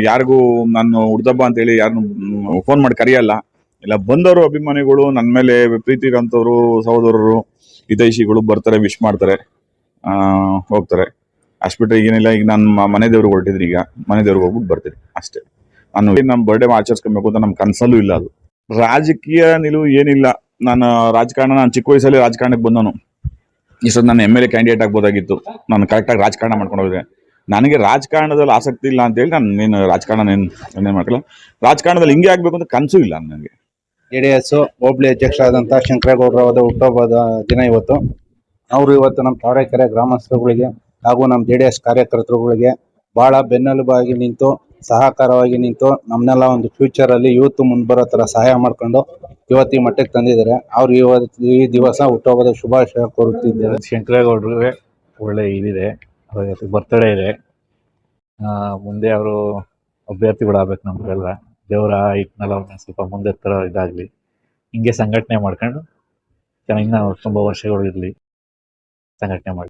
ಯಾರಿಗೂ ನಾನು ಹುಡ್ದಬ್ಬ ಅಂತ ಹೇಳಿ ಯಾರನ್ನು ಫೋನ್ ಮಾಡಿ ಕರೆಯಲ್ಲ. ಇಲ್ಲ ಬಂದವರು ಅಭಿಮಾನಿಗಳು ನನ್ನ ಮೇಲೆ ಪ್ರೀತಿ ಇರೋಂಥವ್ರು ಸಹೋದರರು ಹಿತೈಷಿಗಳು ಬರ್ತಾರೆ, ವಿಶ್ ಮಾಡ್ತಾರೆ, ಹೋಗ್ತಾರೆ. ಅಷ್ಟು ಬಿಟ್ಟರೆ ಏನಿಲ್ಲ. ಈಗ ನಾನು ಮನೆ ದೇವ್ರಿಗೆ ಹೊರಟಿದ್ರಿ, ಈಗ ಮನೆ ದೇವ್ರಿಗೆ ಹೋಗ್ಬಿಟ್ಟು ಬರ್ತೀನಿ ಅಷ್ಟೇ. ನಾನು ನಮ್ಮ ಬರ್ಡೇ ಆಚರಿಸ್ಕೊಬೇಕು ಅಂತ ನಮ್ಮ ಕನಸಲ್ಲೂ ಇಲ್ಲ. ಅದು ರಾಜಕೀಯ ನಿಲುವು ಏನಿಲ್ಲ. ನಾನು ನಾನು ಚಿಕ್ಕ ವಯಸ್ಸಲ್ಲಿ ರಾಜಕಾರಣಕ್ಕೆ ಬಂದನು. ಇಷ್ಟೊಂದು ನಾನು MLA ಕ್ಯಾಂಡಿಡೇಟ್ ಆಗ್ಬೋದಾಗಿತ್ತು. ನಾನು ಕರೆಕ್ಟಾಗಿ ರಾಜಕಾರಣ ಮಾಡ್ಕೊಂಡು ಹೋದ್ರೆ. ನನಗೆ ರಾಜಕಾರಣದಲ್ಲಿ ಆಸಕ್ತಿ ಇಲ್ಲ ಅಂತ ಹೇಳಿ ನಾನು ರಾಜಕಾರಣ ಮಾಡ್ಕೊಳ್ಳ. ರಾಜಕಾರಣದಲ್ಲಿ ಹಿಂಗೆ ಆಗ್ಬೇಕು ಅಂತ ಕನಸು ಇಲ್ಲ ನನಗೆ. JDS ಹೋಬಳಿ ಅಧ್ಯಕ್ಷರಾದಂಥ ಶಂಕರೇಗೌಡರ ಹುಟ್ಟುಹಬ್ಬದ ದಿನ ಇವತ್ತು. ಅವರು ಇವತ್ತು ನಮ್ಮ ತಾವರೆಕೆರೆ ಗ್ರಾಮಸ್ಥರುಗಳಿಗೆ ಹಾಗೂ ನಮ್ಮ JDS ಕಾರ್ಯಕರ್ತರುಗಳಿಗೆ ಬಹಳ ಬೆನ್ನೆಲುಬಾಗಿ ನಿಂತು, ಸಹಕಾರವಾಗಿ ನಿಂತು, ನಮ್ಮನ್ನೆಲ್ಲ ಒಂದು ಫ್ಯೂಚರ್ ಅಲ್ಲಿ ಯೂತ್ ಮುಂದೆ ಬರೋ ತರ ಸಹಾಯ ಮಾಡ್ಕೊಂಡು ಇವತ್ತು ಈ ಮಟ್ಟಕ್ಕೆ ತಂದಿದ್ದಾರೆ. ಅವ್ರು ಈ ದಿವಸ ಹುಟ್ಟುಹಬ್ಬದ ಶುಭಾಶಯ ಕೋರುತ್ತಿದ್ದಾರೆ. ಶಂಕರೇಗೌಡರಿಗೆ ಒಳ್ಳೆ ಇದಿದೆ, ಬರ್ತಡೇ ಇದೆ. ಮುಂದೆ ಅವರು ಅಭ್ಯರ್ಥಿಗಳು ಆಗ್ಬೇಕು ನಮ್ಗೆಲ್ಲ. ದೇವರ ಇಟ್ನೆಲ್ಲ ಅವ್ರನ್ನ ಸ್ವಲ್ಪ ಮುಂದೆ ತರ ಇದಾಗ್ಲಿ, ಹಿಂಗೆ ಸಂಘಟನೆ ಮಾಡ್ಕೊಂಡು ಚೆನ್ನಾಗಿ ನಾವು ತುಂಬ ವರ್ಷಗಳು ಇರಲಿ ಸಂಘಟನೆ ಮಾಡಿ.